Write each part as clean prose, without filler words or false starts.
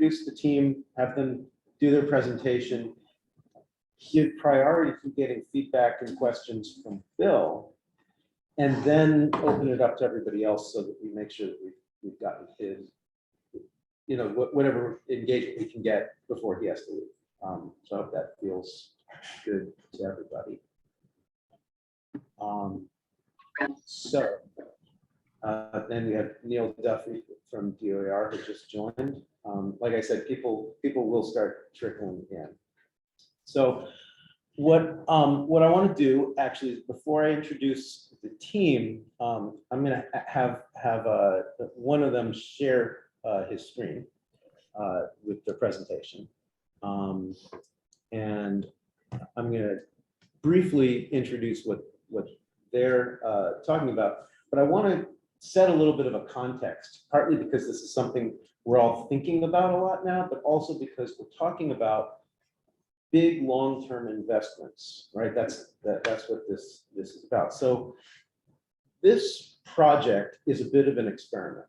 introduce the team, have them do their presentation, give priority to getting feedback and questions from Bill, and then open it up to everybody else so that we make sure that we've gotten his, you know, whatever engagement we can get before he has to leave. So I hope that feels good to everybody. Then we have Neil Duffy from DOER who just joined. Like I said, people will start trickling in. So what I want to do actually is, before I introduce the team, I'm going to have one of them share his screen with their presentation, and I'm going to briefly introduce what they're talking about. But I want to set a little bit of a context, partly because this is something we're all thinking about a lot now, but also because we're talking about big long-term investments, right? That's what this is about. So this project is a bit of an experiment.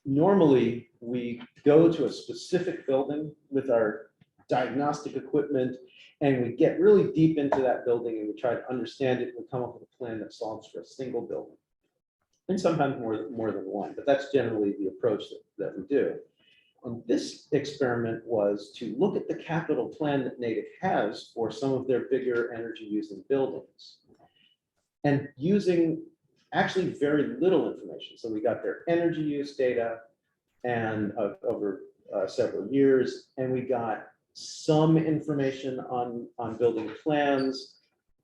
Normally, we go to a specific building with our diagnostic equipment, and we get really deep into that building, and we try to understand it, and we come up with a plan that solves for a single building, and sometimes more than one, but that's generally the approach that we do. And this experiment was to look at the capital plan that Natick has for some of their bigger energy using buildings, and using actually very little information. So we got their energy use data and over several years, and we got some information on building plans.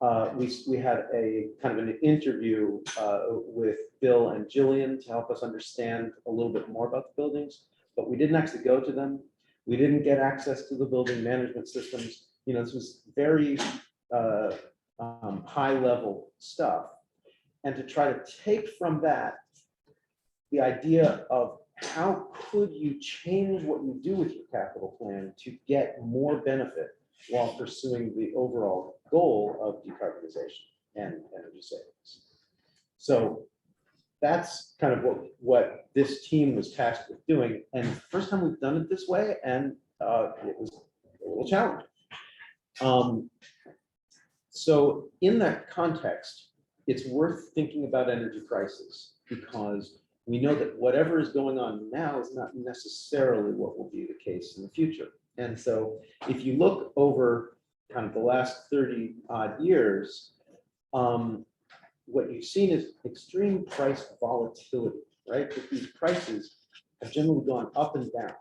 We had a kind of an interview with Bill and Jillian to help us understand a little bit more about the buildings, but we didn't actually go to them. We didn't get access to the building management systems. You know, this was very high level stuff. And to try to take from that the idea of how could you change what you do with your capital plan to get more benefit while pursuing the overall goal of decarbonization and energy savings. So that's kind of what this team was tasked with doing. And the first time we've done it this way, and it was a little challenging. So in that context, it's worth thinking about energy prices, because we know that whatever is going on now is not necessarily what will be the case in the future. And so if you look over kind of the last 30 odd years, what you've seen is extreme price volatility, right? That these prices have generally gone up and down.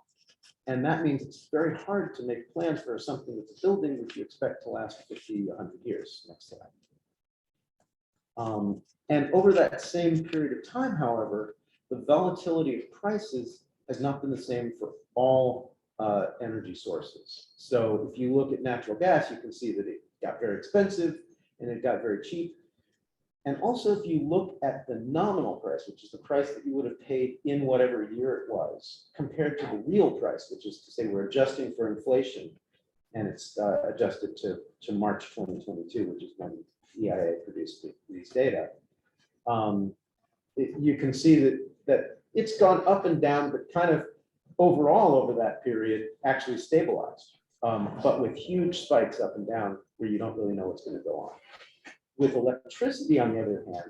And that means it's very hard to make plans for something that's a building which you expect to last 50, 100 years. Next slide. And over that same period of time, however, the volatility of prices has not been the same for all energy sources. So if you look at natural gas, you can see that it got very expensive and it got very cheap. And also, if you look at the nominal price, which is the price that you would have paid in whatever year it was, compared to the real price, which is to say we're adjusting for inflation, and it's adjusted to March 2022, which is when EIA produced these data, you can see that it's gone up and down, but kind of overall over that period actually stabilized, but with huge spikes up and down where you don't really know what's going to go on. With electricity, on the other hand,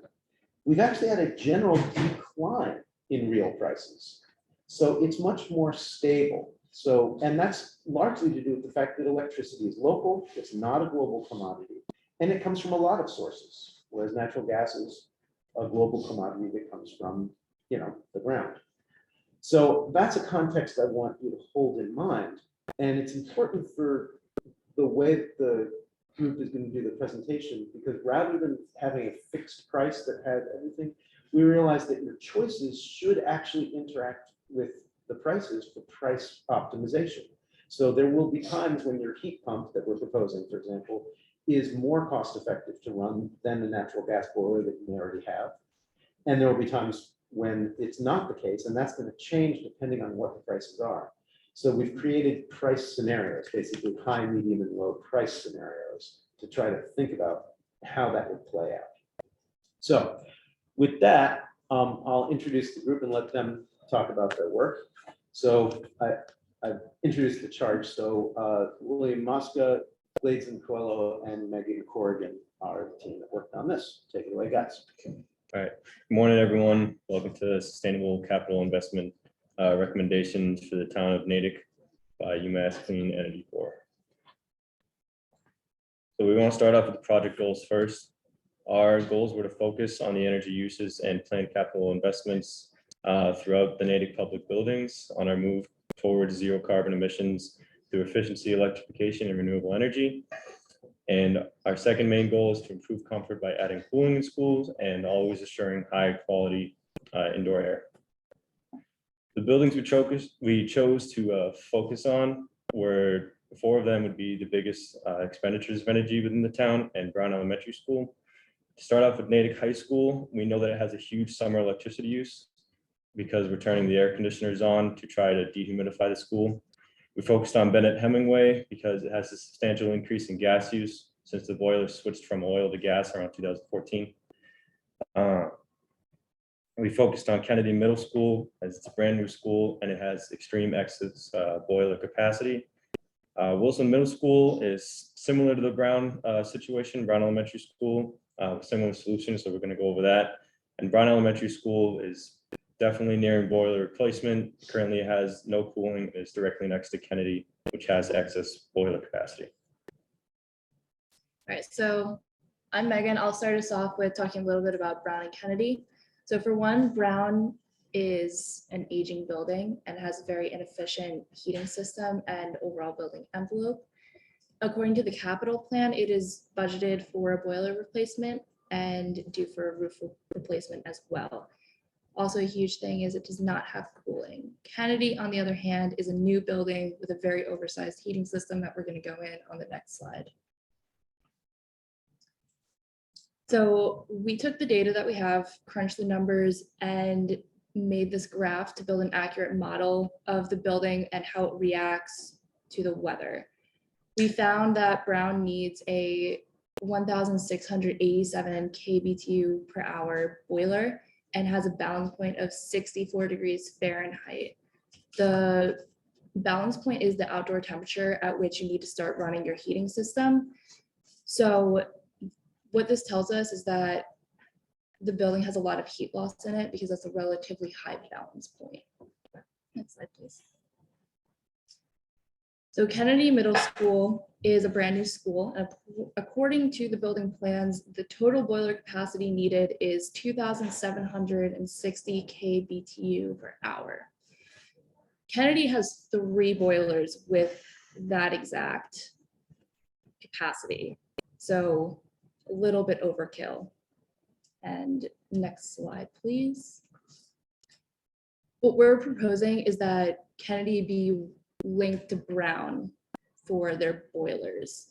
we've actually had a general decline in real prices. So it's much more stable. So, and that's largely to do with the fact that electricity is local, it's not a global commodity, and it comes from a lot of sources, whereas natural gas is a global commodity that comes from, you know, the ground. So that's a context I want you to hold in mind. And it's important for the way that the group is going to do the presentation, because rather than having a fixed price that had everything, we realized that your choices should actually interact with the prices for price optimization. So there will be times when your heat pump that we're proposing, for example, is more cost effective to run than the natural gas boiler that you may already have. And there will be times when it's not the case, and that's going to change depending on what the prices are. So we've created price scenarios, basically high, medium, and low price scenarios, to try to think about how that would play out. So with that, I'll introduce the group and let them talk about their work. So I've introduced the charge. So William Mosca, Gladson Coelho, and Megan Corrigan are the team that worked on this. Take it away, guys. All right. Good morning, everyone. Welcome to the Sustainable Capital Investment Recommendations for the Town of Natick by UMass Clean Energy Corps. So we want to start off with the project goals first. Our goals were to focus on the energy uses and planned capital investments throughout the Natick public buildings on our move towards zero carbon emissions through efficiency, electrification, and renewable energy. And our second main goal is to improve comfort by adding cooling in schools and always assuring high quality indoor air. The buildings we chose to focus on were, 4 of them would be the biggest expenditures of energy within the town, and Brown Elementary School. To start off with Natick High School, we know that it has a huge summer electricity use because we're turning the air conditioners on to try to dehumidify the school. We focused on Bennett Hemingway because it has a substantial increase in gas use since the boiler switched from oil to gas around 2014. We focused on Kennedy Middle School as it's a brand new school and it has extreme excess boiler capacity. Wilson Middle School is similar to the Brown situation, Brown Elementary School, similar solutions, so we're going to go over that. And Brown Elementary School is definitely nearing boiler replacement. Currently it has no cooling. It's directly next to Kennedy, which has excess boiler capacity. All right, so I'm Megan. I'll start us off with talking a little bit about Brown and Kennedy. So for one, Brown is an aging building and has a very inefficient heating system and overall building envelope. According to the capital plan, it is budgeted for a boiler replacement and due for a roof replacement as well. Also, a huge thing is it does not have cooling. Kennedy, on the other hand, is a new building with a very oversized heating system that we're going to go in on the next slide. So we took the data that we have, crunched the numbers, and made this graph to build an accurate model of the building and how it reacts to the weather. We found that Brown needs a 1,687 kBTU per hour boiler and has a balance point of 64 degrees Fahrenheit. The balance point is the outdoor temperature at which you need to start running your heating system. So what this tells us is that the building has a lot of heat loss in it because that's a relatively high balance point. Next slide, please. So Kennedy Middle School is a brand new school. And according to the building plans, the total boiler capacity needed is 2,760 kBTU per hour. Kennedy has 3 boilers with that exact capacity. So a little bit overkill. And next slide, please. What we're proposing is that Kennedy be linked to Brown for their boilers.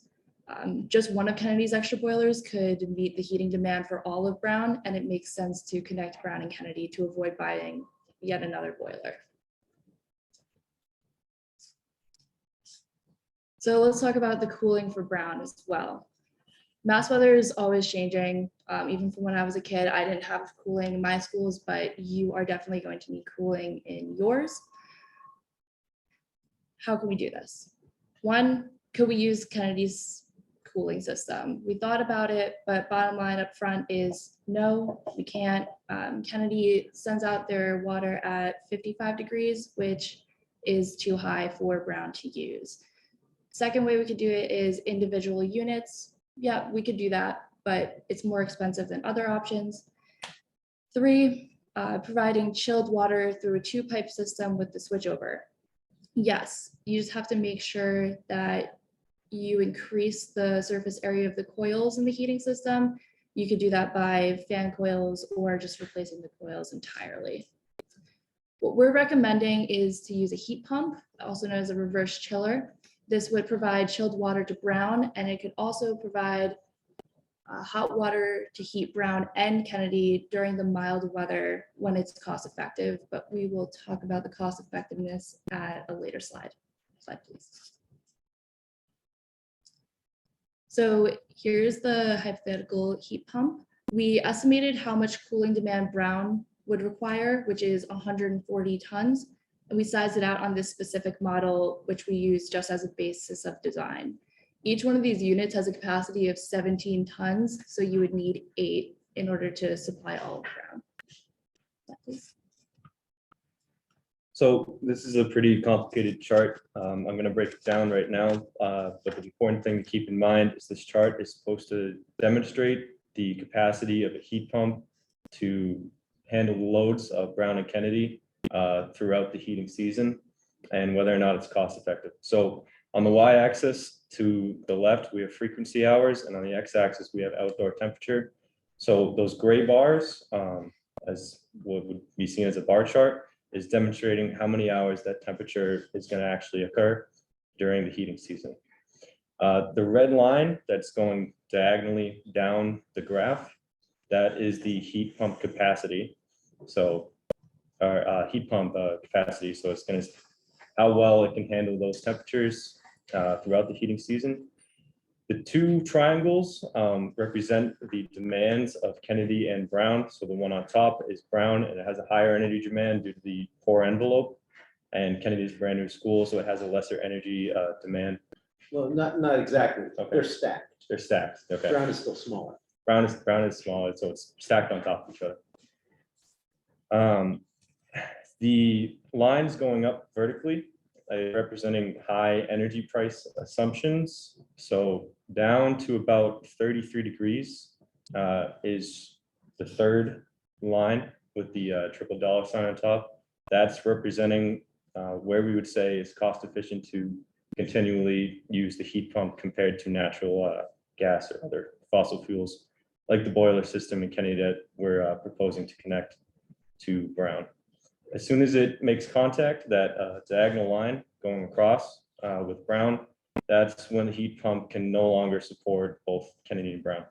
Just one of Kennedy's extra boilers could meet the heating demand for all of Brown, and it makes sense to connect Brown and Kennedy to avoid buying yet another boiler. So let's talk about the cooling for Brown as well. Mass weather is always changing. Even from when I was a kid, I didn't have cooling in my schools, but you are definitely going to need cooling in yours. How can we do this? One, could we use Kennedy's cooling system? We thought about it, but bottom line up front is no, we can't. Kennedy sends out their water at 55 degrees, which is too high for Brown to use. Second way we could do it is individual units. Yeah, we could do that, but it's more expensive than other options. 3, providing chilled water through a 2-pipe system with the switchover. Yes, you just have to make sure that you increase the surface area of the coils in the heating system. You could do that by fan coils or just replacing the coils entirely. What we're recommending is to use a heat pump, also known as a reverse chiller. This would provide chilled water to Brown, and it could also provide hot water to heat Brown and Kennedy during the mild weather when it's cost effective, but we will talk about the cost effectiveness at a later slide. Slide, please. So here's the hypothetical heat pump. We estimated how much cooling demand Brown would require, which is 140 tons. And we sized it out on this specific model, which we use just as a basis of design. Each one of these units has a capacity of 17 tons, so you would need 8 in order to supply all of the ground. Yeah, please. So this is a pretty complicated chart. I'm going to break it down right now, but the important thing to keep in mind is this chart is supposed to demonstrate the capacity of a heat pump to handle the loads of Brown and Kennedy throughout the heating season and whether or not it's cost effective. So on the y-axis to the left, we have frequency hours, and on the x-axis, we have outdoor temperature. So those gray bars, as what would be seen as a bar chart, is demonstrating how many hours that temperature is going to actually occur during the heating season. The red line that's going diagonally down the graph, that is the heat pump capacity. So our heat pump capacity. So it's going to how well it can handle those temperatures throughout the heating season. The two triangles represent the demands of Kennedy and Brown. So the one on top is Brown, and it has a higher energy demand due to the pore envelope. And Kennedy is a brand new school, so it has a lesser energy demand. Well, not exactly. Okay. They're stacked. They're stacked. Okay. Brown is still smaller. Brown is smaller, so it's stacked on top of each other. The lines going up vertically representing high energy price assumptions. So down to about 33 degrees is the third line with the triple dollar sign on top. That's representing where we would say is cost efficient to continually use the heat pump compared to natural gas or other fossil fuels, like the boiler system in Kennedy that we're proposing to connect to Brown. As soon as it makes contact, that diagonal line going across with Brown, that's when the heat pump can no longer support both Kennedy and Brown.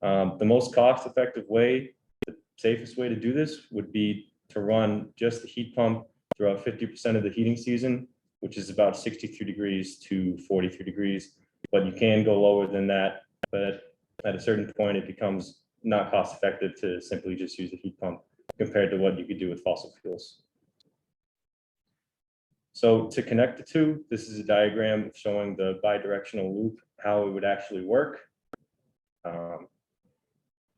The most cost-effective way, the safest way to do this would be to run just the heat pump throughout 50% of the heating season, which is about 63 degrees to 43 degrees. But you can go lower than that, but at a certain point, it becomes not cost-effective to simply just use the heat pump compared to what you could do with fossil fuels. So to connect the two, this is a diagram showing the bidirectional loop, how it would actually work.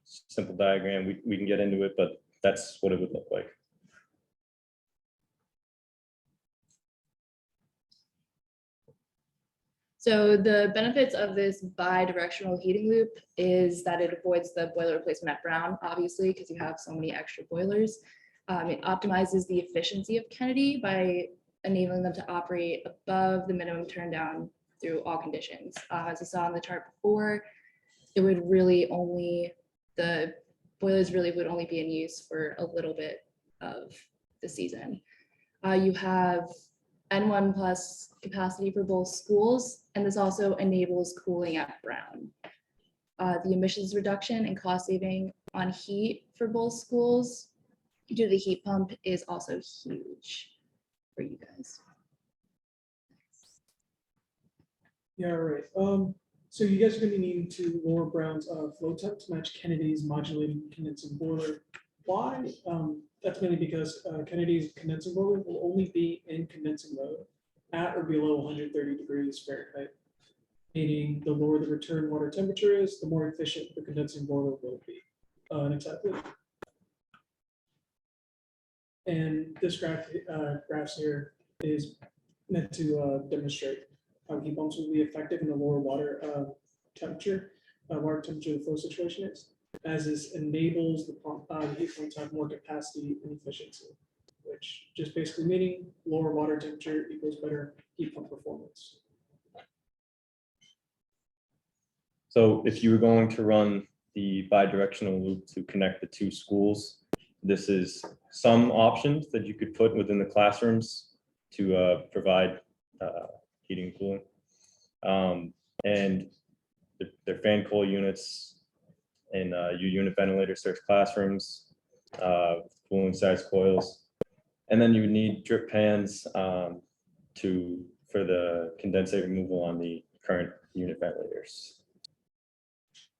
Simple diagram, we can get into it, but that's what it would look like. So the benefits of this bi-directional heating loop is that it avoids the boiler replacement at Brown, obviously, because you have so many extra boilers. It optimizes the efficiency of Kennedy by enabling them to operate above the minimum turn down through all conditions. As you saw in the chart before, it would really only, the boilers really would only be in use for a little bit of the season. You have N1 plus capacity for both schools, and this also enables cooling at Brown. The emissions reduction and cost saving on heat for both schools due to the heat pump is also huge for you guys. Yeah, right. So you guys are going to be needing to lower Brown's flow temp to match Kennedy's modulating condensing boiler. Why? That's mainly because Kennedy's condensing boiler will only be in condensing mode at or below 130 degrees Fahrenheit, meaning the lower the return water temperature is, the more efficient the condensing boiler will be. Exactly. And this graphs here is meant to demonstrate how heat pumps will be effective in the lower water temperature the flow situation is, as this enables the pump, heat pump to have more capacity and efficiency, which just basically meaning lower water temperature equals better heat pump performance. So if you were going to run the bidirectional loop to connect the two schools, this is some options that you could put within the classrooms to provide heating and cooling. And their fan coil units and unit ventilator search classrooms, cooling size coils. And then you would need drip pans for the condensate removal on the current unit ventilators.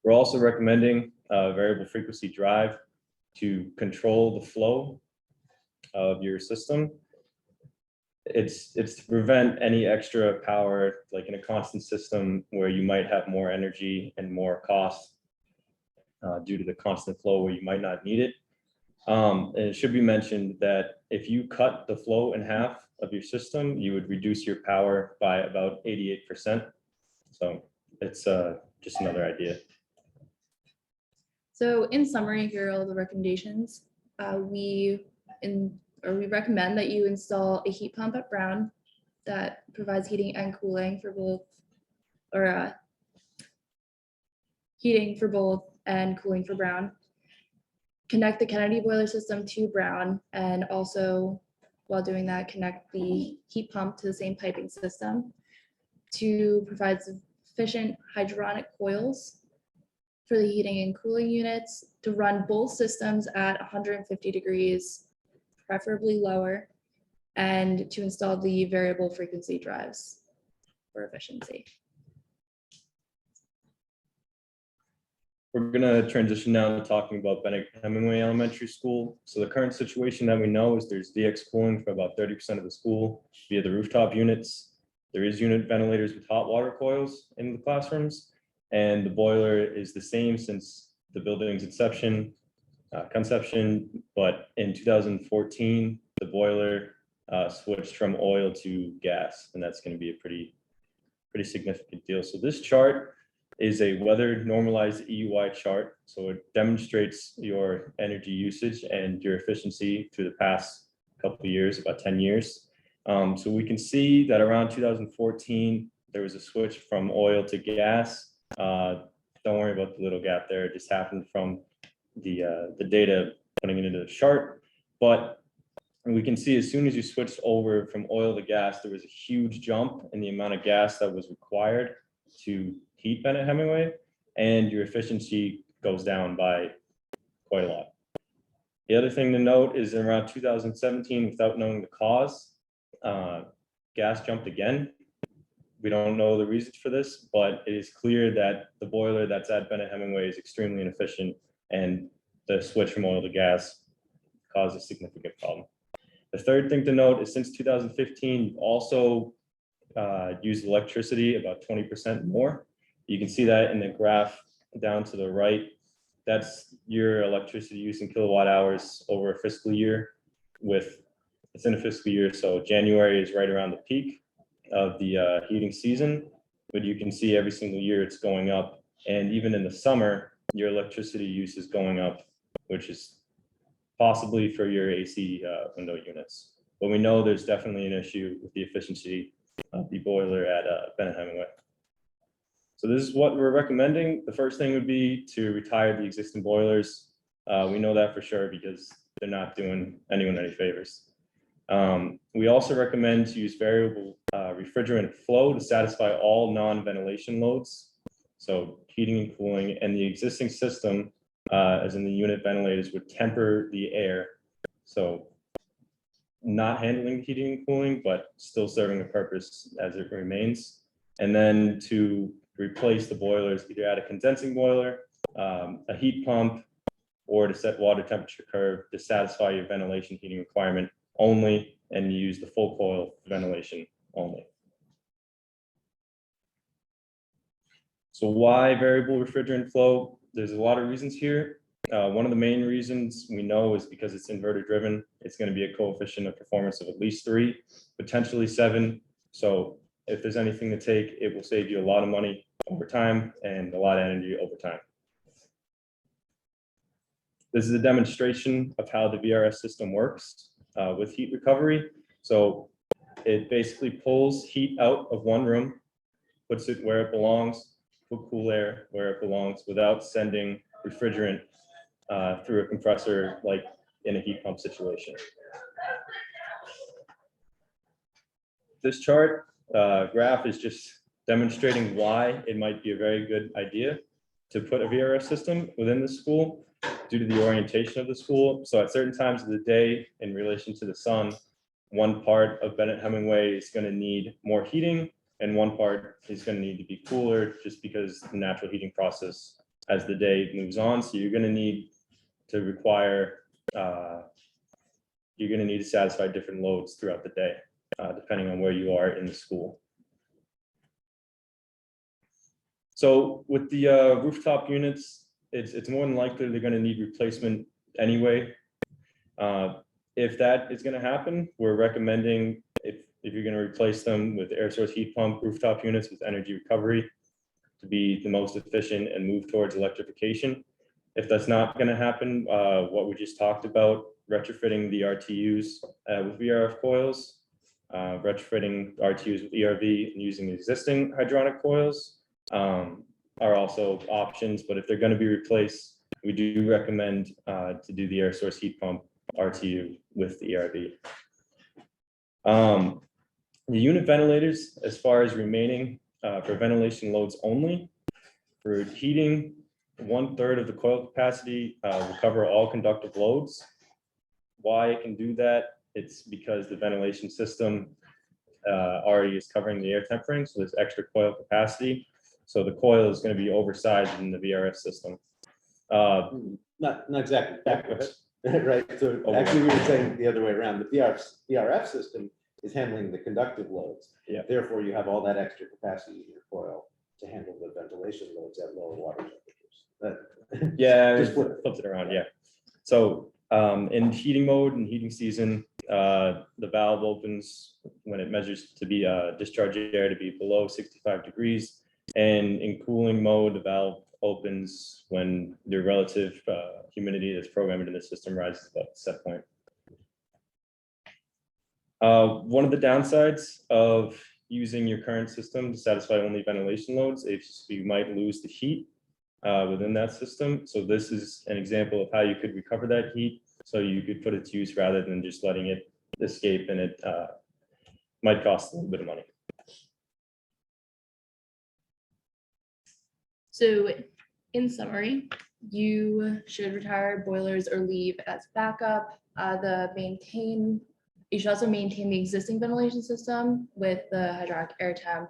We're also recommending a variable frequency drive to control the flow of your system. it's to prevent any extra power, like in a constant system where you might have more energy and more cost due to the constant flow where you might not need it. And it should be mentioned that if you cut the flow in half of your system, you would reduce your power by about 88%. So it's just another idea. So in summary, here are all the recommendations. We recommend that you install a heat pump at Brown that provides heating and cooling for both, or heating for both and cooling for Brown. Connect the Kennedy boiler system to Brown, and also while doing that, connect the heat pump to the same piping system to provide sufficient hydronic coils for the heating and cooling units, to run both systems at 150 degrees, preferably lower, and to install the variable frequency drives for efficiency. We're gonna transition now to talking about Bennett Hemingway Elementary School. So the current situation that we know is there's DX cooling for about 30% of the school via the rooftop units. There is unit ventilators with hot water coils in the classrooms, and the boiler is the same since the building's conception. But in 2014, the boiler switched from oil to gas, and that's going to be a pretty significant deal. So this chart is a weather normalized EUI chart. So it demonstrates your energy usage and your efficiency through the past couple of years, about 10 years. So we can see that around 2014, there was a switch from oil to gas. Don't worry about the little gap there. It just happened from the data putting it into the chart. But we can see as soon as you switched over from oil to gas, there was a huge jump in the amount of gas that was required to heat Bennett Hemingway, and your efficiency goes down by quite a lot. The other thing to note is around 2017, without knowing the cause, gas jumped again. We don't know the reasons for this, but it is clear that the boiler that's at Bennett Hemingway is extremely inefficient, and the switch from oil to gas caused a significant problem. The third thing to note is since 2015, you've also used electricity about 20% more. You can see that in the graph down to the right. That's your electricity use in kilowatt hours over a fiscal year. It's in a fiscal year, so January is right around the peak of the heating season, but you can see every single year it's going up, and even in the summer, your electricity use is going up, which is possibly for your AC window units. But we know there's definitely an issue with the efficiency of the boiler at Bennett Hemingway. So this is what we're recommending. The first thing would be to retire the existing boilers. We know that for sure because they're not doing anyone any favors. We also recommend to use variable refrigerant flow to satisfy all non-ventilation loads. So heating and cooling, and the existing system, as in the unit ventilators, would temper the air. So not handling heating and cooling, but still serving a purpose as it remains. And then to replace the boilers, either add a condensing boiler, a heat pump, or to set water temperature curve to satisfy your ventilation heating requirement only, and use the full coil ventilation only. So why variable refrigerant flow? There's a lot of reasons here. One of the main reasons we know is because it's inverter driven. It's going to be a coefficient of performance of at least 3, potentially 7. So if there's anything to take, it will save you a lot of money over time and a lot of energy over time. This is a demonstration of how the VRF system works with heat recovery. So it basically pulls heat out of one room, puts it where it belongs, put cool air where it belongs without sending refrigerant through a compressor like in a heat pump situation. This chart graph is just demonstrating why it might be a very good idea to put a VRF system within the school due to the orientation of the school. So at certain times of the day in relation to the sun, one part of Bennett Hemingway is going to need more heating and one part is going to need to be cooler just because the natural heating process as the day moves on. So you're going to need to require, you're going to need to satisfy different loads throughout the day. depending on where you are in the school. So with the rooftop units, it's more than likely they're going to need replacement anyway. If that is going to happen, we're recommending if you're going to replace them with air source heat pump rooftop units with energy recovery to be the most efficient and move towards electrification. If that's not going to happen, what we just talked about, retrofitting the RTUs with VRF coils, retrofitting RTUs with ERV and using existing hydronic coils are also options. But if they're going to be replaced, we do recommend to do the air source heat pump RTU with the ERV. The unit ventilators, as far as remaining for ventilation loads only, for heating, 1/3 of the coil capacity will cover all conductive loads. Why it can do that? It's because the ventilation system already is covering the air tempering, so there's extra coil capacity. So the coil is going to be oversized in the VRF system. Not exactly backwards, right? So actually, we were saying the other way around. The VRF system is handling the conductive loads. Yeah. Therefore, you have all that extra capacity in your coil to handle the ventilation loads at lower water temperatures. Yeah, Just it flip flips it around. Yeah. So in heating mode and heating season, the valve opens when it measures to be discharge air to be below 65 degrees. And in cooling mode, the valve opens when the relative humidity that's programmed in the system rises above the set point. One of the downsides of using your current system to satisfy only ventilation loads is you might lose the heat within that system. So this is an example of how you could recover that heat. So you could put it to use rather than just letting it escape, and it might cost a little bit of money. So in summary, you should retire boilers or leave as backup. You should also maintain the existing ventilation system with the hydraulic air temp,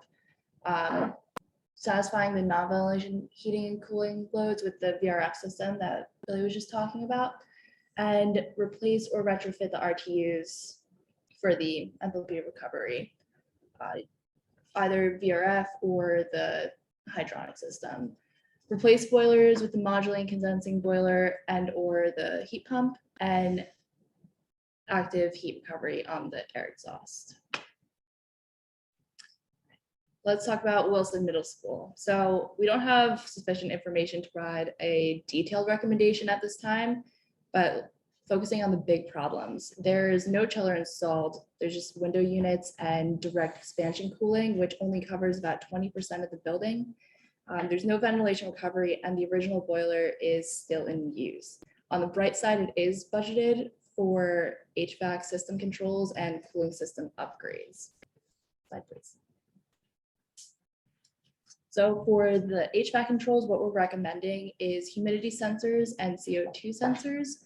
satisfying the non-ventilation heating and cooling loads with the VRF system that Billy was just talking about, and replace or retrofit the RTUs for the enthalpy recovery, either VRF or the hydronic system. Replace boilers with the modulating condensing boiler and or the heat pump, and active heat recovery on the air exhaust. Let's talk about Wilson Middle School. So we don't have sufficient information to provide a detailed recommendation at this time, but focusing on the big problems. There's no chiller installed. There's just window units and direct expansion cooling, which only covers about 20% of the building. There's no ventilation recovery, and the original boiler is still in use. On the bright side, it is budgeted for HVAC system controls and cooling system upgrades. Slide, please. So for the HVAC controls, what we're recommending is humidity sensors and CO2 sensors.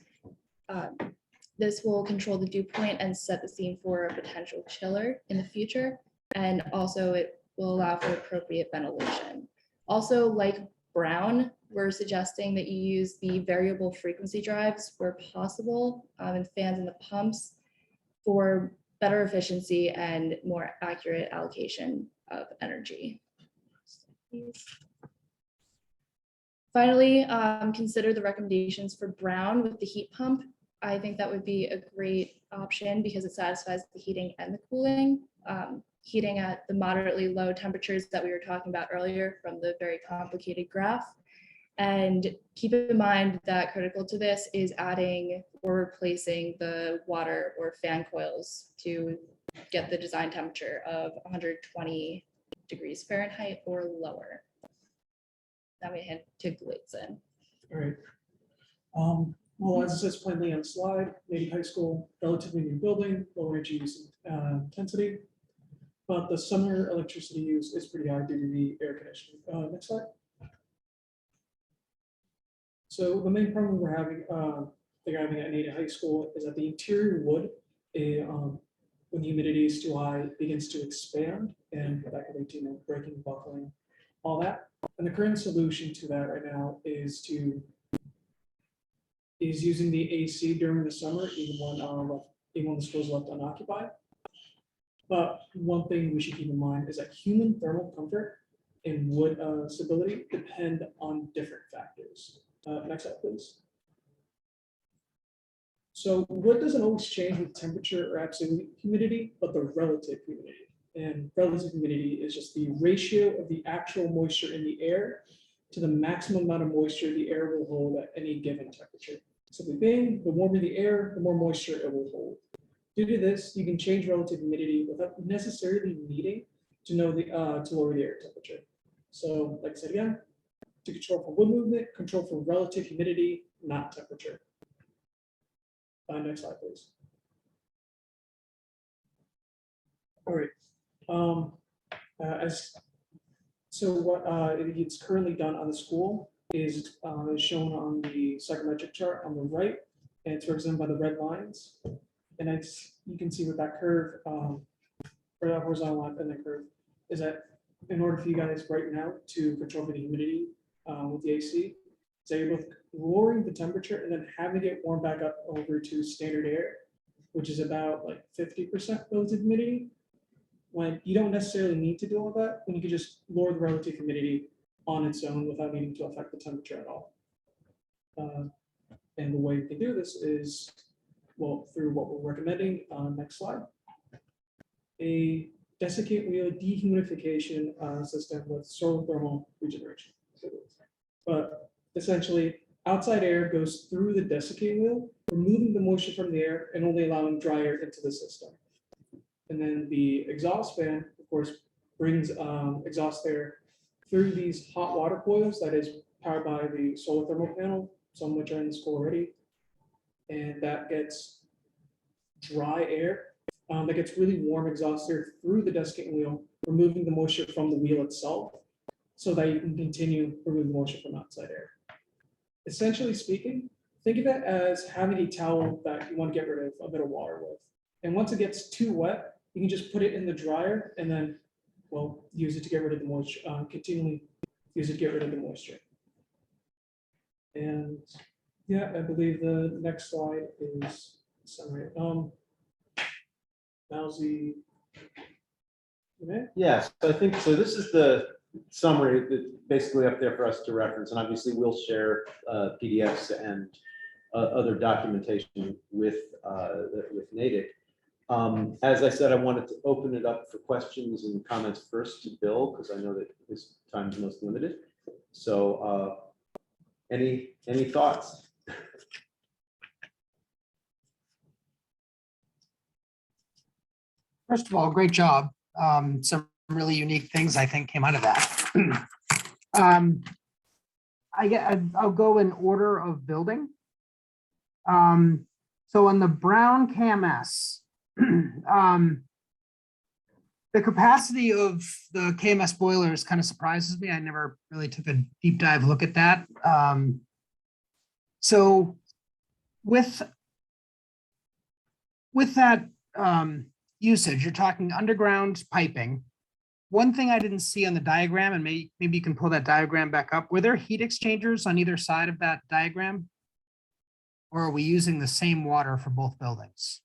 This will control the dew point and set the scene for a potential chiller in the future. And also it will allow for appropriate ventilation. Also, like Brown, we're suggesting that you use the variable frequency drives where possible, and fans in the pumps for better efficiency and more accurate allocation of energy. Finally, consider the recommendations for Brown with the heat pump. I think that would be a great option because it satisfies the heating and the cooling. Heating at the moderately low temperatures that we were talking about earlier from the very complicated graph. And keep in mind that critical to this is adding or replacing the water or fan coils to get the design temperature of 120 degrees Fahrenheit or lower. Now we hand to Galitzin. All right. Well, as it says plainly on the slide, Natick High School, relatively new building, low energy use intensity, but the summer electricity use is pretty high due to the air conditioning. Next slide. So the main problem we're having, they're having at Natick High School is that the interior wood, when the humidity is too high, begins to expand, and that can lead to breaking, buckling, all that. And the current solution to that right now is using the AC during the summer, even when the school is left unoccupied. But one thing we should keep in mind is that human thermal comfort and wood stability depend on different factors. Next slide, please. So wood doesn't always change with temperature or absolute humidity, but the relative humidity. And relative humidity is just the ratio of the actual moisture in the air to the maximum amount of moisture the air will hold at any given temperature. Simply being, the warmer the air, the more moisture it will hold. Due to this, you can change relative humidity without necessarily needing to know to lower the air temperature. So, like I said again, to control for wood movement, control for relative humidity, not temperature. Next slide, please. All right. So what it's currently done on the school is shown on the psychometric chart on the right, and it's represented by the red lines. And you can see with that curve, or that horizontal line and the curve, is that in order for you guys right now to control for the humidity with the AC, so you're both lowering the temperature and then having it warm back up over to standard air, which is about like 50% relative humidity. When you don't necessarily need to do all that, when you can just lower the relative humidity on its own without needing to affect the temperature at all. And the way you can do this is, well, through what we're recommending. Next slide. A desiccant wheel dehumidification system with solar thermal regeneration. But essentially, outside air goes through the desiccant wheel, removing the moisture from the air and only allowing dry air into the system. And then the exhaust fan, of course, brings exhaust air through these hot water coils that is powered by the solar thermal panel, some of which are in the school already. And that gets dry air, that gets really warm exhaust air through the desiccant wheel, removing the moisture from the wheel itself, so that you can continue removing moisture from outside air. Essentially speaking, think of it as having a towel that you want to get rid of a bit of water with. And once it gets too wet, you can just put it in the dryer and then, well, use it to get rid of the moisture, continually use it to get rid of the moisture. And yeah, I believe the next slide is summary. Now's the, okay. Yes, I think so. This is the summary that's basically up there for us to reference, and obviously we'll share PDFs and other documentation with Natick. As I said, I wanted to open it up for questions and comments first to Bill, because I know that his time is most limited. So any thoughts? First of all, great job. Some really unique things I think came out of that. I'll go in order of building. So on the brown KMS, the capacity of the KMS boilers kind of surprises me. I never really took a deep dive look at that. So with that usage, you're talking underground piping. One thing I didn't see on the diagram, and maybe you can pull that diagram back up, were there heat exchangers on either side of that diagram? Or are we using the same water for both buildings?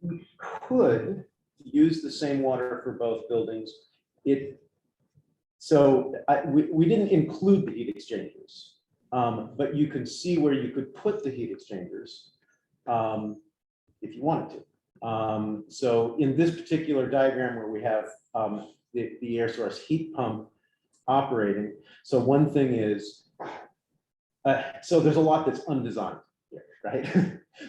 We could use the same water for both buildings. We didn't include the heat exchangers, but you can see where you could put the heat exchangers if you wanted to. So in this particular diagram where we have the air source heat pump operating, so one thing is, so there's a lot that's undesigned here, right?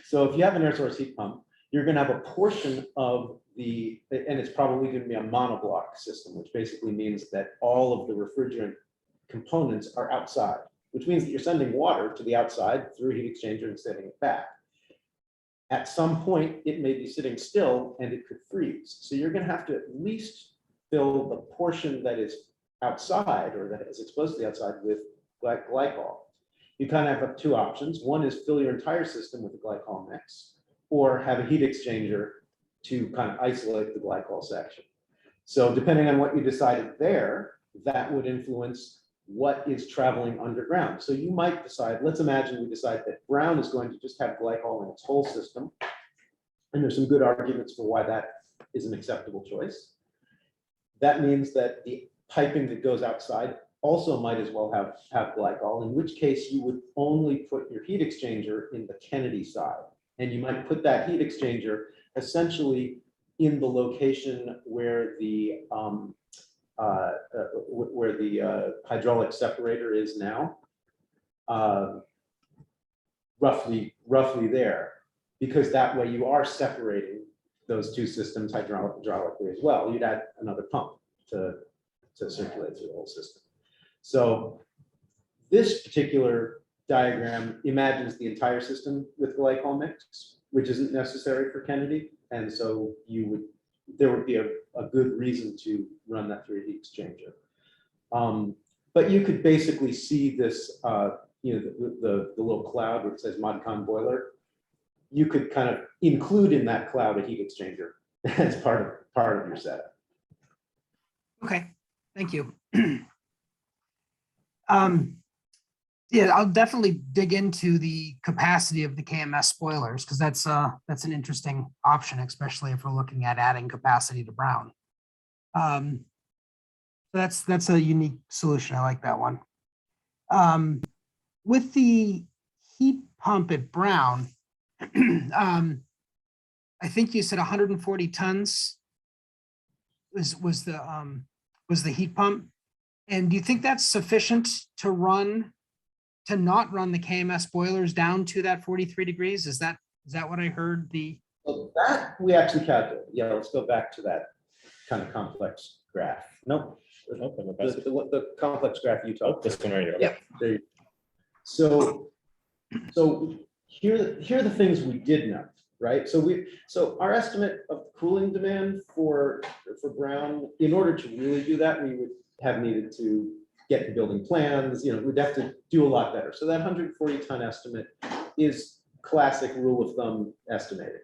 So if you have an air source heat pump, you're going to have a portion of and it's probably going to be a monoblock system, which basically means that all of the refrigerant components are outside, which means that you're sending water to the outside through a heat exchanger and sending it back. At some point, it may be sitting still and it could freeze. So you're going to have to at least fill the portion that is outside or that is exposed to the outside with glycol. You kind of have two options. One is fill your entire system with a glycol mix, or have a heat exchanger to kind of isolate the glycol section. So depending on what you decided there, that would influence what is traveling underground. So you might decide, let's imagine we decide that brown is going to just have glycol in its whole system. And there's some good arguments for why that is an acceptable choice. That means that the piping that goes outside also might as well have glycol, in which case you would only put your heat exchanger in the Kennedy side. And you might put that heat exchanger essentially in the location where the hydraulic separator is now, roughly there, because that way you are separating those two systems hydraulically as well. You'd add another pump to circulate through the whole system. So this particular diagram imagines the entire system with glycol mix, which isn't necessary for Kennedy. And so there would be a good reason to run that through a heat exchanger. But you could basically see this, the little cloud where it says ModCon boiler. You could kind of include in that cloud a heat exchanger as part of your setup. Okay, thank you. Yeah, I'll definitely dig into the capacity of the KMS spoilers because that's an interesting option, especially if we're looking at adding capacity to Brown. That's a unique solution. I like that one. With the heat pump at Brown, I think you said 140 tons was the heat pump. And do you think that's sufficient to not run the KMS boilers down to that 43 degrees? Is that what I heard? Well, that we actually calculated. Yeah, let's go back to that kind of complex graph. Nope. The complex graph you talked. This one right here. Yep. There you go. So here are the things we did know, right? So our estimate of cooling demand for Brown, in order to really do that, we would have needed to get the building plans, we'd have to do a lot better. So that 140 ton estimate is classic rule of thumb estimated.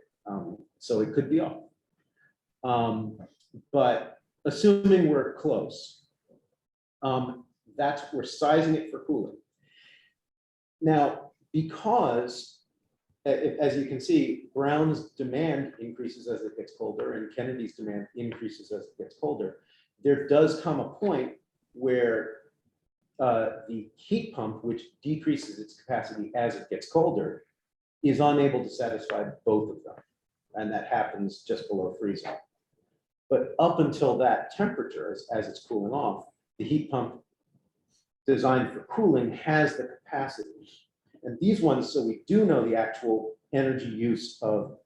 So it could be off. But assuming we're close, we're sizing it for cooling. Now, because as you can see, Brown's demand increases as it gets colder and Kennedy's demand increases as it gets colder, there does come a point where the heat pump, which decreases its capacity as it gets colder, is unable to satisfy both of them. And that happens just below freezing. But up until that temperature, as it's cooling off, the heat pump designed for cooling has the capacity. And these ones, so we do know the actual energy use of,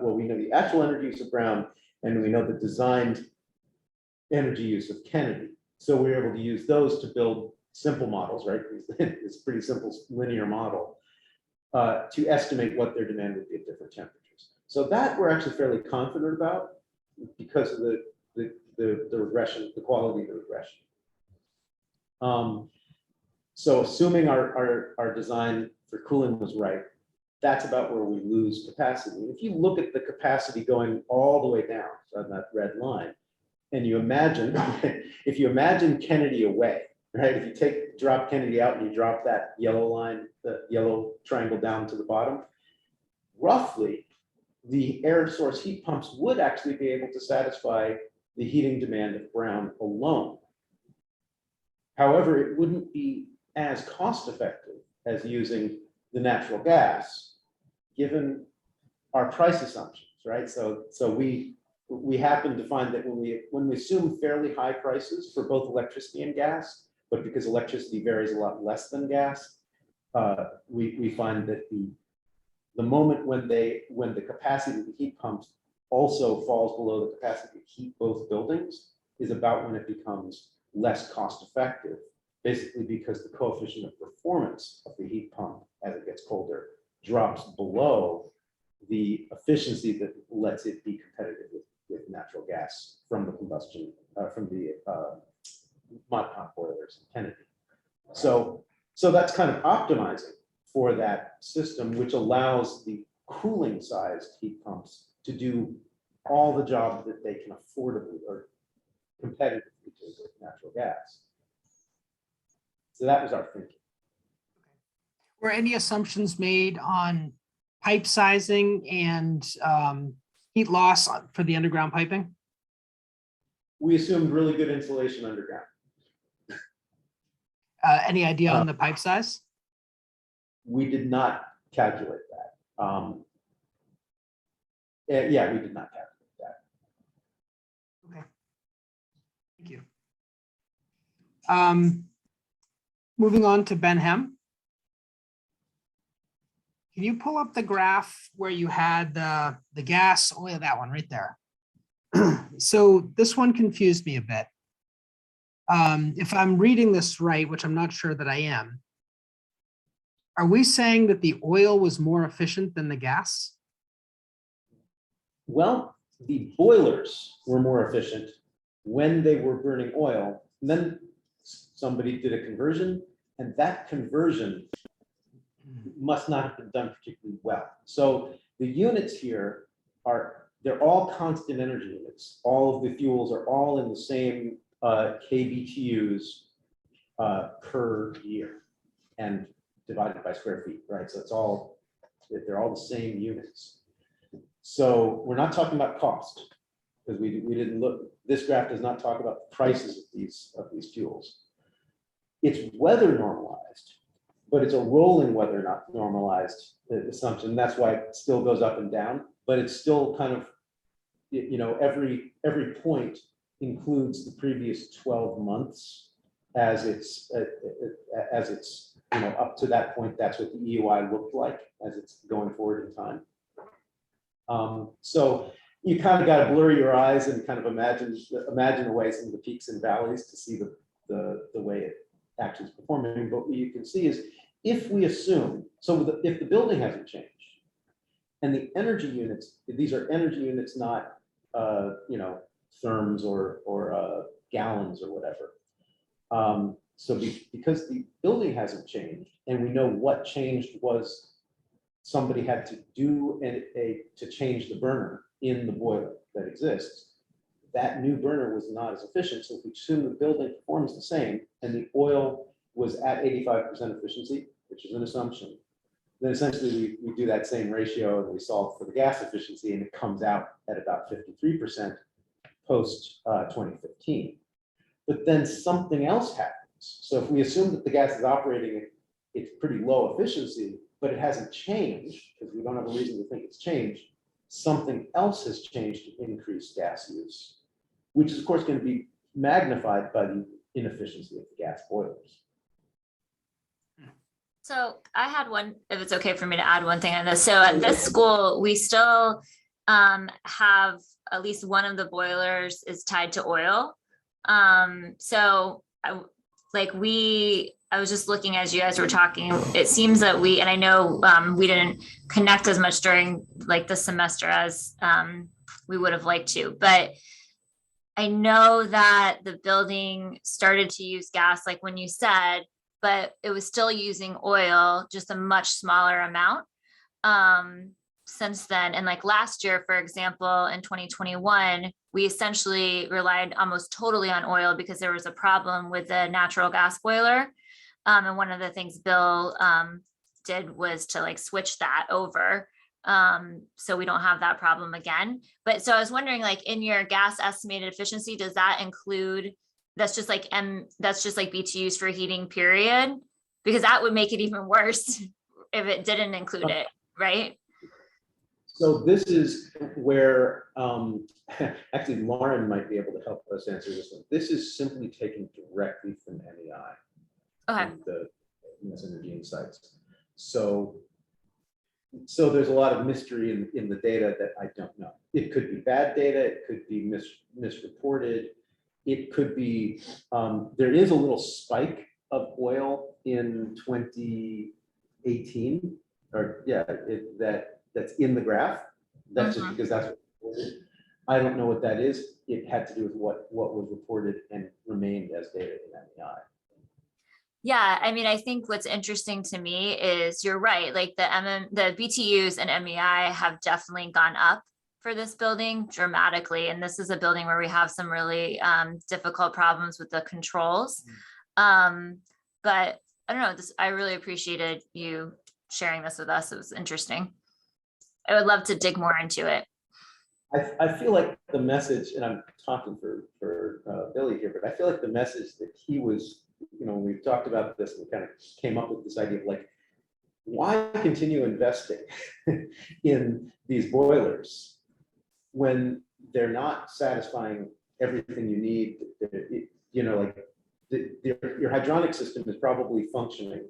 we know the actual energy use of Brown, and we know the designed energy use of Kennedy. So we're able to use those to build simple models, right? It's a pretty simple linear model to estimate what their demand would be at different temperatures. So that we're actually fairly confident about because of the regression, the quality of the regression. So assuming our design for cooling was right, that's about where we lose capacity. And if you look at the capacity going all the way down on that red line, and you imagine, if you imagine Kennedy away, right? If you drop Kennedy out and you drop that yellow line, the yellow triangle down to the bottom, roughly the air source heat pumps would actually be able to satisfy the heating demand of Brown alone. However, it wouldn't be as cost effective as using the natural gas, given our price assumptions, right? So we happen to find that when we assume fairly high prices for both electricity and gas, but because electricity varies a lot less than gas, we find that the moment when the capacity of the heat pumps also falls below the capacity to heat both buildings is about when it becomes less cost effective, basically because the coefficient of performance of the heat pump as it gets colder drops below the efficiency that lets it be competitive with natural gas from the combustion, from the mod pump boilers in Kennedy. So that's kind of optimizing for that system, which allows the cooling sized heat pumps to do all the jobs that they can affordably or competitively do with natural gas. So that was our thinking. Were any assumptions made on pipe sizing and heat loss for the underground piping? We assumed really good insulation underground. Any idea on the pipe size? We did not calculate that. Yeah, we did not calculate that. Okay. Thank you. Moving on to Benham. Can you pull up the graph where you had the gas, oh yeah, that one right there. So this one confused me a bit. If I'm reading this right, which I'm not sure that I am, are we saying that the oil was more efficient than the gas? Well, the boilers were more efficient when they were burning oil. And then somebody did a conversion, and that conversion must not have been done particularly well. So the units here they're all constant energy units. All of the fuels are all in the same kBTUs per year and divided by square feet, right? So they're all the same units. So we're not talking about cost, because we didn't look, this graph does not talk about the prices of these fuels. It's weather normalized, but it's a rolling weather not normalized assumption. That's why it still goes up and down, but it's still kind of, every point includes the previous 12 months as it's up to that point. That's what the EUI looked like as it's going forward in time. So you kind of got to blur your eyes and kind of imagine away some of the peaks and valleys to see the way it actually is performing. But what you can see is, if we assume, if the building hasn't changed and the energy units, these are energy units, not therms or gallons or whatever. So because the building hasn't changed, and we know what changed was somebody had to do to change the burner in the boiler that exists, that new burner was not as efficient. So if we assume the building performs the same and the oil was at 85% efficiency, which is an assumption, then essentially we do that same ratio and we solve for the gas efficiency, and it comes out at about 53% post 2015. But then something else happens. So if we assume that the gas is operating at its pretty low efficiency, but it hasn't changed, because we don't have a reason to think it's changed, something else has changed to increase gas use, which is of course going to be magnified by the inefficiency of the gas boilers. So I had one, if it's okay for me to add one thing on this. So at this school, we still have at least one of the boilers is tied to oil. So I was just looking as you guys were talking, it seems that and I know we didn't connect as much during like the semester as we would have liked to, but I know that the building started to use gas, like when you said, but it was still using oil, just a much smaller amount since then. And like last year, for example, in 2021, we essentially relied almost totally on oil because there was a problem with the natural gas boiler. And one of the things Bill did was to like switch that over. So we don't have that problem again. But so I was wondering, like in your gas estimated efficiency, does that include, that's just like BTUs for heating period? Because that would make it even worse if it didn't include it, right? So this is where actually Lauren might be able to help us answer this one. This is simply taken directly from MEI. Okay. The UMass Energy Insights. So there's a lot of mystery in the data that I don't know. It could be bad data. It could be misreported. It could be, there is a little spike of oil in 2018, or yeah, that's in the graph. That's just because that's what I don't know what that is. It had to do with what was reported and remained as data in MEI. Yeah, I mean, I think what's interesting to me is you're right. Like the BTUs and MEI have definitely gone up for this building dramatically. And this is a building where we have some really difficult problems with the controls. But I don't know, I really appreciated you sharing this with us. It was interesting. I would love to dig more into it. I feel like the message, and I'm talking for Billy here, but I feel like the message that he was, when we've talked about this, we kind of came up with this idea of like, why continue investing in these boilers when they're not satisfying everything you need? Like your hydronic system is probably functioning.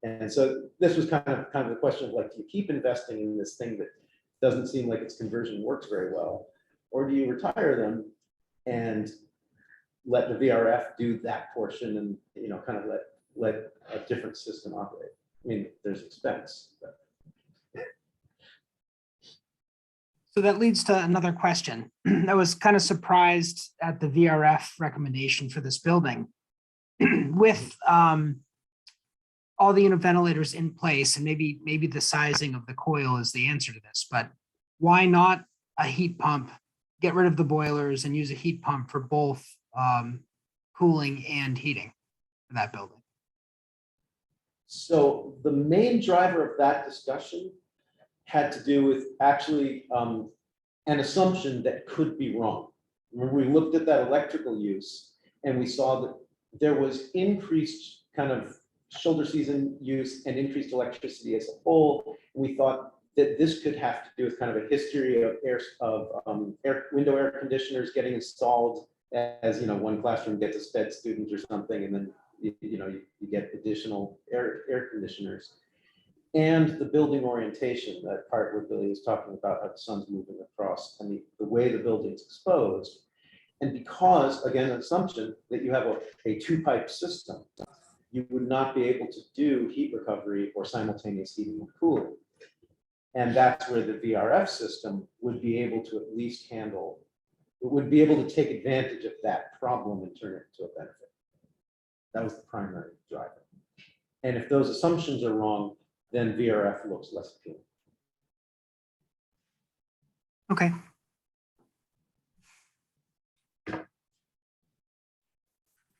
And so this was kind of the question of like, do you keep investing in this thing that doesn't seem like its conversion works very well, or do you retire them and let the VRF do that portion and kind of let a different system operate? I mean, there's expense, but. So that leads to another question. I was kind of surprised at the VRF recommendation for this building. With all the unit ventilators in place, and maybe the sizing of the coil is the answer to this, but why not a heat pump? Get rid of the boilers and use a heat pump for both cooling and heating for that building. So the main driver of that discussion had to do with actually an assumption that could be wrong. Remember, we looked at that electrical use and we saw that there was increased kind of shoulder season use and increased electricity as a whole. We thought that this could have to do with kind of a history of window air conditioners getting installed as one classroom gets a sped student or something, and then you get additional air conditioners. And the building orientation, that part where Billy was talking about how the sun's moving across and the way the building's exposed. And because, again, an assumption that you have a two-pipe system, you would not be able to do heat recovery or simultaneous heating and cooling. And that's where the VRF system would be able to at least handle, it would be able to take advantage of that problem and turn it into a benefit. That was the primary driver. And if those assumptions are wrong, then VRF looks less appealing. Okay.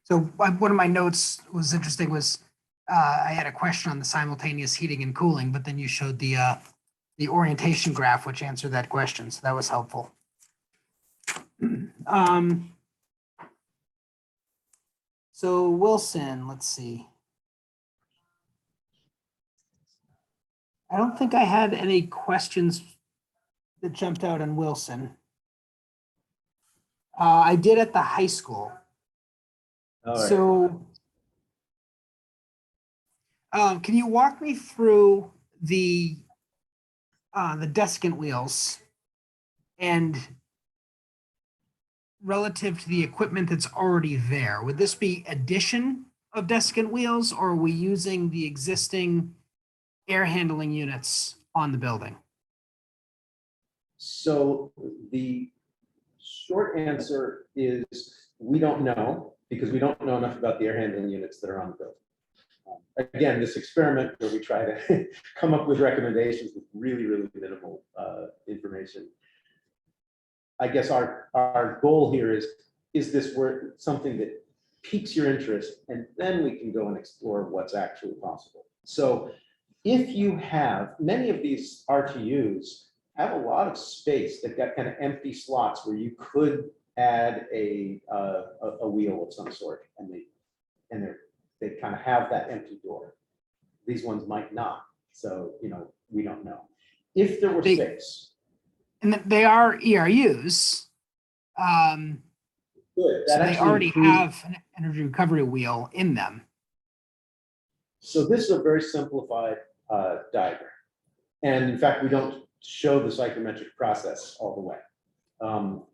So one of my notes was interesting was I had a question on the simultaneous heating and cooling, but then you showed the orientation graph, which answered that question. So that was helpful. So Wilson, let's see. I don't think I had any questions that jumped out on Wilson. I did at the high school. All right. So can you walk me through the desiccant wheels and relative to the equipment that's already there? Would this be addition of desiccant wheels, or are we using the existing air handling units on the building? So the short answer is we don't know, because we don't know enough about the air handling units that are on the building. Again, this experiment where we try to come up with recommendations with really, really minimal information. I guess our goal here is this something that piques your interest, and then we can go and explore what's actually possible. So if you have, many of these RTUs have a lot of space. They've got kind of empty slots where you could add a wheel of some sort, and they kind of have that empty door. These ones might not. So, we don't know. If there were space. And they are ERUs. Good. So they already have an energy recovery wheel in them. So this is a very simplified diagram. And in fact, we don't show the psychrometric process all the way.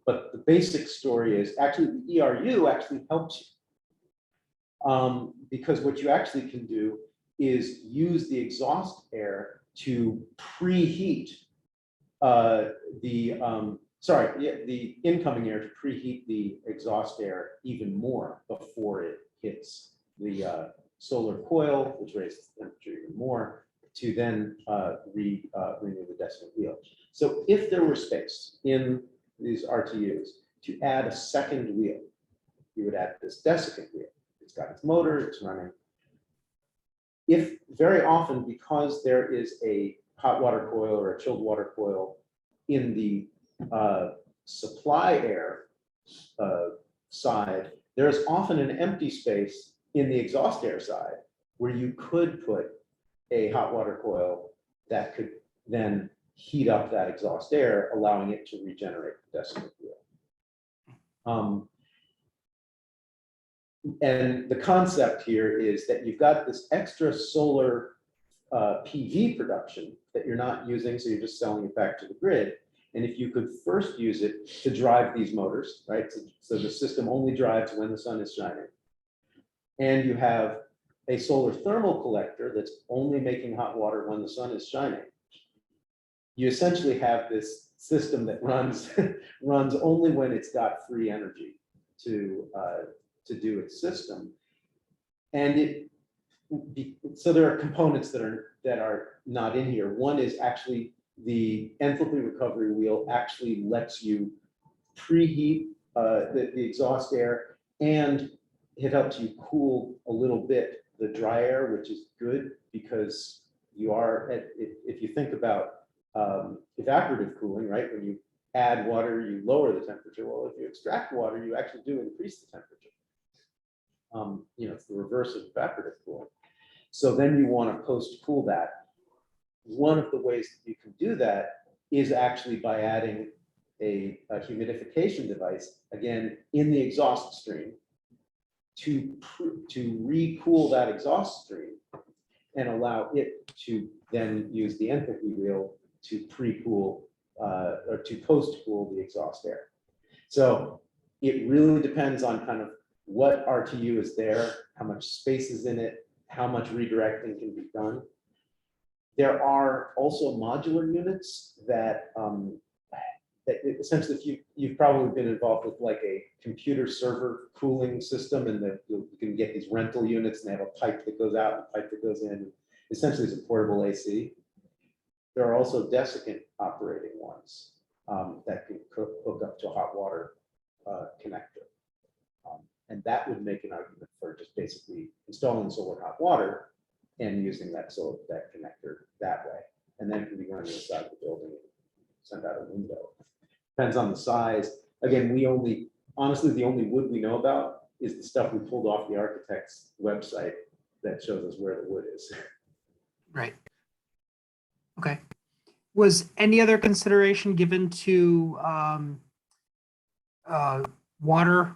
But the basic story is actually the ERU actually helps you. Because what you actually can do is use the exhaust air to preheat the incoming air to preheat the exhaust air even more before it hits the solar coil, which raises the temperature even more, to then renew the desiccant wheel. So if there were space in these RTUs to add a second wheel, you would add this desiccant wheel. It's got its motor, it's running. If very often, because there is a hot water coil or a chilled water coil in the supply air side, there's often an empty space in the exhaust air side where you could put a hot water coil that could then heat up that exhaust air, allowing it to regenerate the decibel wheel. And the concept here is that you've got this extra solar PV production that you're not using, so you're just selling it back to the grid. And if you could first use it to drive these motors, right? So the system only drives when the sun is shining. And you have a solar thermal collector that's only making hot water when the sun is shining. You essentially have this system that runs runs only when it's got free energy to do its system. And so there are components that are not in here. One is actually the enthalpy recovery wheel actually lets you preheat the exhaust air, and it helps you cool a little bit the dry air, which is good because you are if you think about evaporative cooling, right? When you add water, you lower the temperature. Well, if you extract water, you actually do increase the temperature. It's the reverse of evaporative cooling. So then you want to post-cool that. One of the ways that you can do that is actually by adding a humidification device, again, in the exhaust stream to re-cool that exhaust stream and allow it to then use the enthalpy wheel to pre-cool or to post-cool the exhaust air. So it really depends on kind of what RTU is there, how much space is in it, how much redirecting can be done. There are also modular units that, essentially, if you've probably been involved with like a computer server cooling system, and you can get these rental units and they have a pipe that goes out and a pipe that goes in. Essentially, it's a portable AC. There are also desiccant operating ones that can hook up to a hot water connector. And that would make an argument for just basically installing solar hot water and using that connector that way. And then it can be running inside the building and send out a window. Depends on the size. Again, honestly, the only wood we know about is the stuff we pulled off the architect's website that shows us where the wood is. Right. Okay. Was any other consideration given to water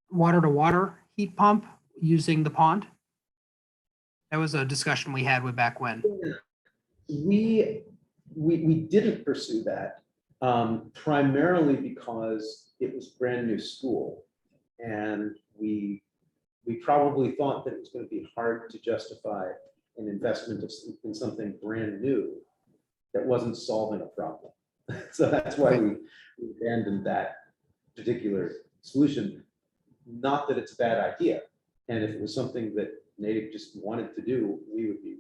to water heat pump using the pond? That was a discussion we had way back when. We didn't pursue that primarily because it was brand new school, and we probably thought that it was going to be hard to justify an investment in something brand new that wasn't solving a problem. So that's why we abandoned that particular solution. Not that it's a bad idea, and if it was something that Natick just wanted to do, we would be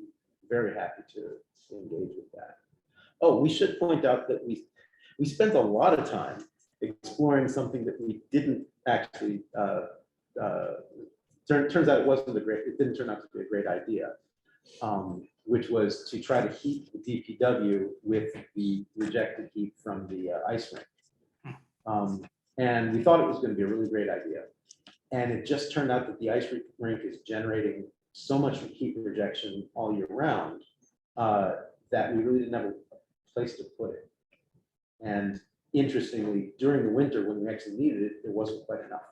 very happy to engage with that. Oh, we should point out that we spent a lot of time exploring something that we didn't actually, turns out it didn't turn out to be a great idea, which was to try to heat the DPW with the rejected heat from the ice rink. And we thought it was going to be a really great idea. And it just turned out that the ice rink is generating so much heat rejection all year round that we really didn't have a place to put it. And interestingly, during the winter, when we actually needed it, there wasn't quite enough.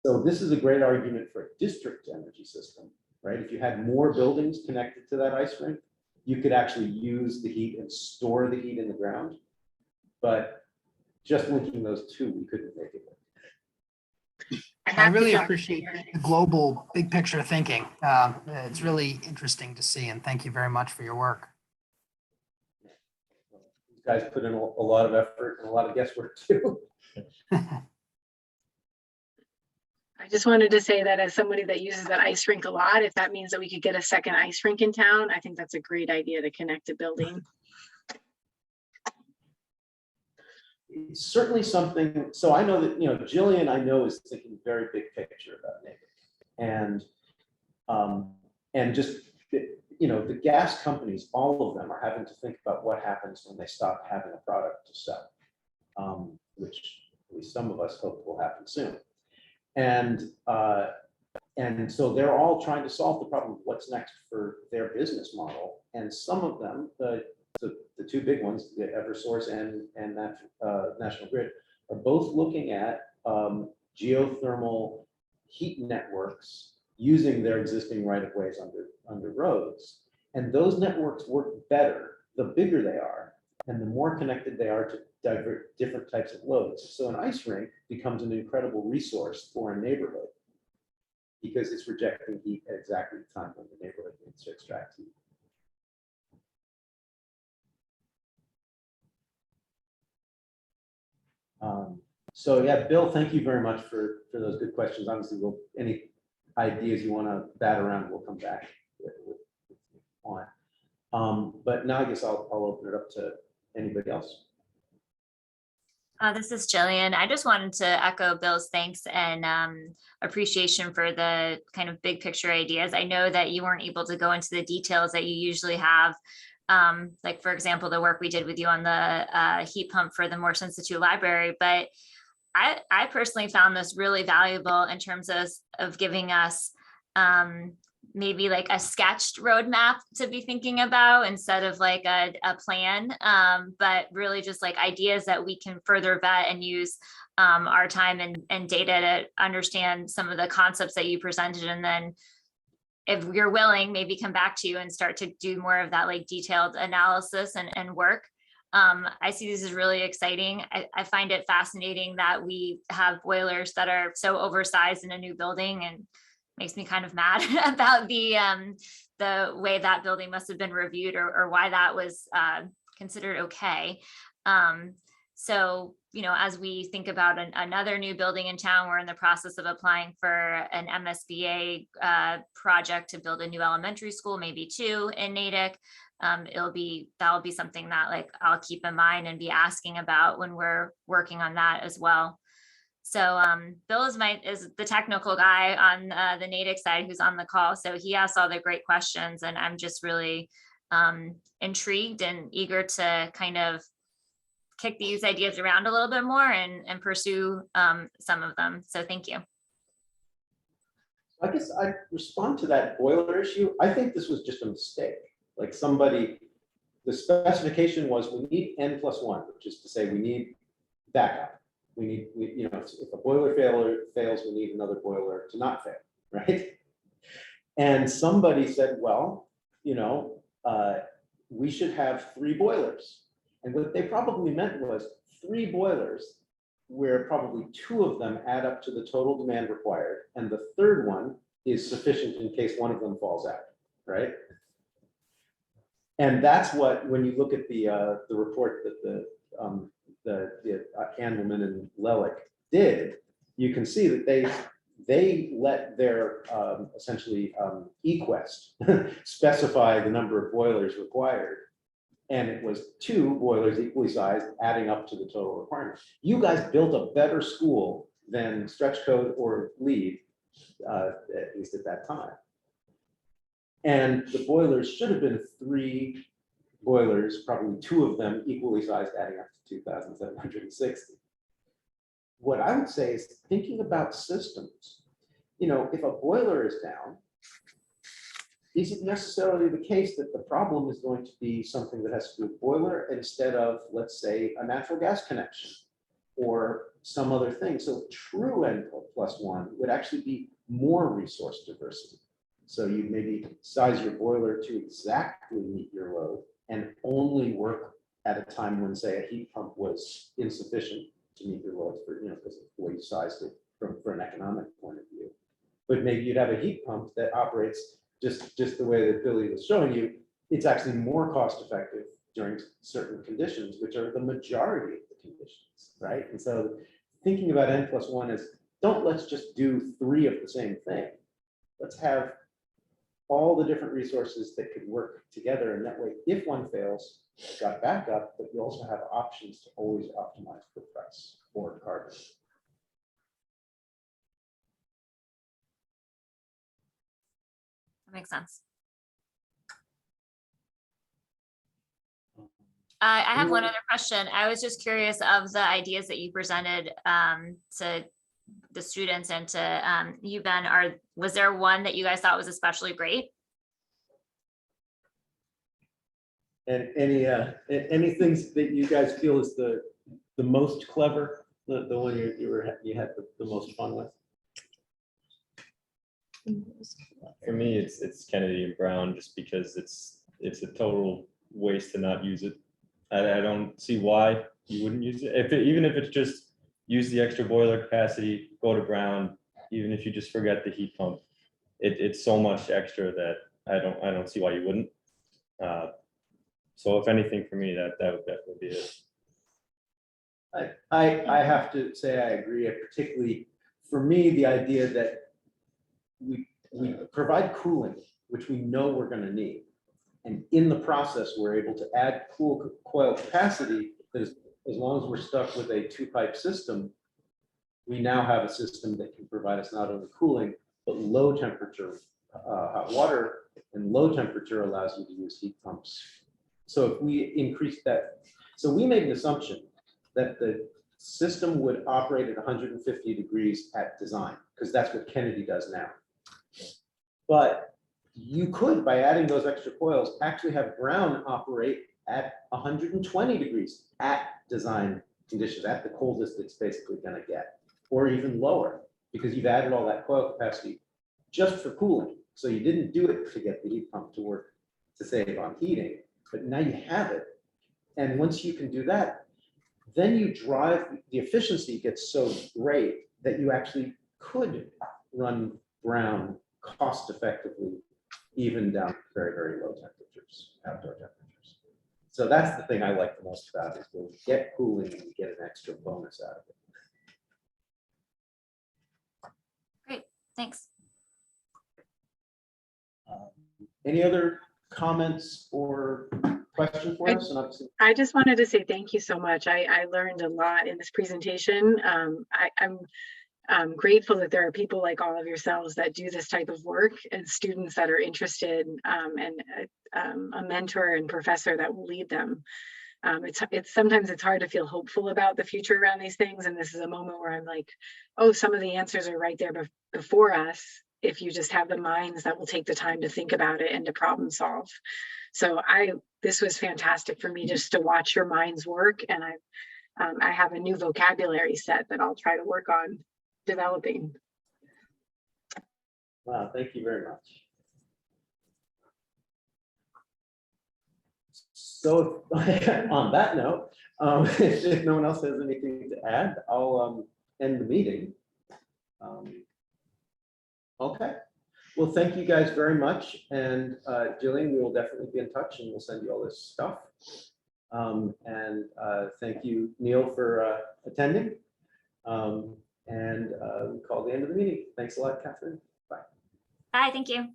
So this is a great argument for a district energy system, right? If you had more buildings connected to that ice rink, you could actually use the heat and store the heat in the ground. But just linking those two, we couldn't make it work. I really appreciate the global big picture thinking. It's really interesting to see, and thank you very much for your work. You guys put in a lot of effort and a lot of guesswork too. I just wanted to say that as somebody that uses that ice rink a lot, if that means that we could get a second ice rink in town, I think that's a great idea to connect a building. It's certainly something. So I know that, Jillian, I know, is thinking very big picture about Natick, and just you know, the gas companies, all of them are having to think about what happens when they stop having a product to sell, which at least some of us hope will happen soon. And so they're all trying to solve the problem of what's next for their business model. And some of them, the two big ones, the Eversource and that National Grid, are both looking at geothermal heat networks using their existing right-of-ways under roads. And those networks work better the bigger they are and the more connected they are to different types of loads. So an ice rink becomes an incredible resource for a neighborhood because it's rejecting heat at exactly the time when the neighborhood needs to extract heat. So yeah, Bill, thank you very much for those good questions. Obviously, any ideas you want to bat around, we'll come back on. But now I guess I'll open it up to anybody else. This is Jillian. I just wanted to echo Bill's thanks and appreciation for the kind of big picture ideas. I know that you weren't able to go into the details that you usually have. Like, for example, the work we did with you on the heat pump for the Morse Institute Library, but I personally found this really valuable in terms of giving us maybe like a sketched roadmap to be thinking about instead of like a plan, but really just like ideas that we can further vet and use our time and data to understand some of the concepts that you presented. And then if you're willing, maybe come back to you and start to do more of that like detailed analysis and work. I see this as really exciting. I find it fascinating that we have boilers that are so oversized in a new building, and makes me kind of mad about the way that building must have been reviewed or why that was considered okay. So, you know, as we think about another new building in town, we're in the process of applying for an MSBA project to build a new elementary school, maybe two in Natick. That'll be something that like I'll keep in mind and be asking about when we're working on that as well. So Bill is the technical guy on the Natick side who's on the call. So he asked all the great questions, and I'm just really intrigued and eager to kind of kick these ideas around a little bit more and pursue some of them. So thank you. I guess I respond to that boiler issue. I think this was just a mistake. Like the specification was we need N+1, which is to say we need backup. You know, if a boiler fails, we need another boiler to not fail, right? And somebody said, well, you know, we should have 3 boilers. And what they probably meant was 3 boilers where probably 2 of them add up to the total demand required, and the third one is sufficient in case one of them falls out, right? And that's what, when you look at the report that the Handelman and Lelick did, you can see that they let their essentially eQuest specify the number of boilers required. And it was 2 boilers equally sized adding up to the total requirement. You guys built a better school than Stretch Code or LEED, at least at that time. And the boilers should have been 3 boilers, probably 2 of them equally sized, adding up to 2,760. What I would say is thinking about systems. You know, if a boiler is down, is it necessarily the case that the problem is going to be something that has to do with boiler instead of, let's say, a natural gas connection or some other thing? So true N+1 would actually be more resource diversity. So you maybe size your boiler to exactly meet your load and only work at a time when, say, a heat pump was insufficient to meet your loads for, you know, because of the way you sized it for an economic point of view. But maybe you'd have a heat pump that operates just the way that Billy was showing you. It's actually more cost effective during certain conditions, which are the majority of the conditions, right? And so thinking about N+1 is, let's just do 3 of the same thing. Let's have all the different resources that could work together. And that way, if one fails, you've got backup, but you also have options to always optimize for price or carbon. That makes sense. I have one Anyone? other question. I was just curious of the ideas that you presented to the students and to you, Ben. Was there one that you guys thought was especially great? And any things that you guys feel is the most clever, the one you had the most fun with? For me, it's Kennedy and Brown, just because it's a total waste to not use it. I don't see why you wouldn't use it. Even if it's just use the extra boiler capacity, go to Brown, even if you just forget the heat pump. It's so much extra that I don't see why you wouldn't. So if anything, for me, that would definitely be it. I have to say I agree, particularly for me, the idea that we provide cooling, which we know we're going to need. And in the process, we're able to add coil capacity that is, as long as we're stuck with a two-pipe system, we now have a system that can provide us not only cooling, but low temperature hot water, and low temperature allows you to use heat pumps. So if we increase that, so we made an assumption that the system would operate at 150 degrees at design, because that's what Kennedy does now. But you could, by adding those extra coils, actually have Brown operate at 120 degrees at design conditions, at the coldest it's basically going to get, or even lower, because you've added all that coil capacity just for cooling. So you didn't do it to get the heat pump to work to save on heating, but now you have it. And once you can do that, then you drive, the efficiency gets so great that you actually could run Brown cost effectively, even down to very, very low temperatures, outdoor temperatures. So that's the thing I like the most about it, is when we get cooling and we get an extra bonus out of it. Thanks. Any other comments or questions for us? And obviously, I just wanted to say thank you so much. I learned a lot in this presentation. I'm grateful that there are people like all of yourselves that do this type of work, and students that are interested, and a mentor and professor that will lead them. It's sometimes it's hard to feel hopeful about the future around these things, and this is a moment where I'm like, oh, some of the answers are right there before us, if you just have the minds that will take the time to think about it and to problem solve. So this was fantastic for me just to watch your minds work, and I have a new vocabulary set that I'll try to work on developing. wow, thank you very much. So on that note, if no one else has anything to add, I'll end the meeting. Okay, well, thank you guys very much. And Jillian, we will definitely be in touch and we'll send you all this stuff. Thank you, Neil, for attending. We call the end of the meeting. Thanks a lot, Catherine. Bye. Bye, thank you.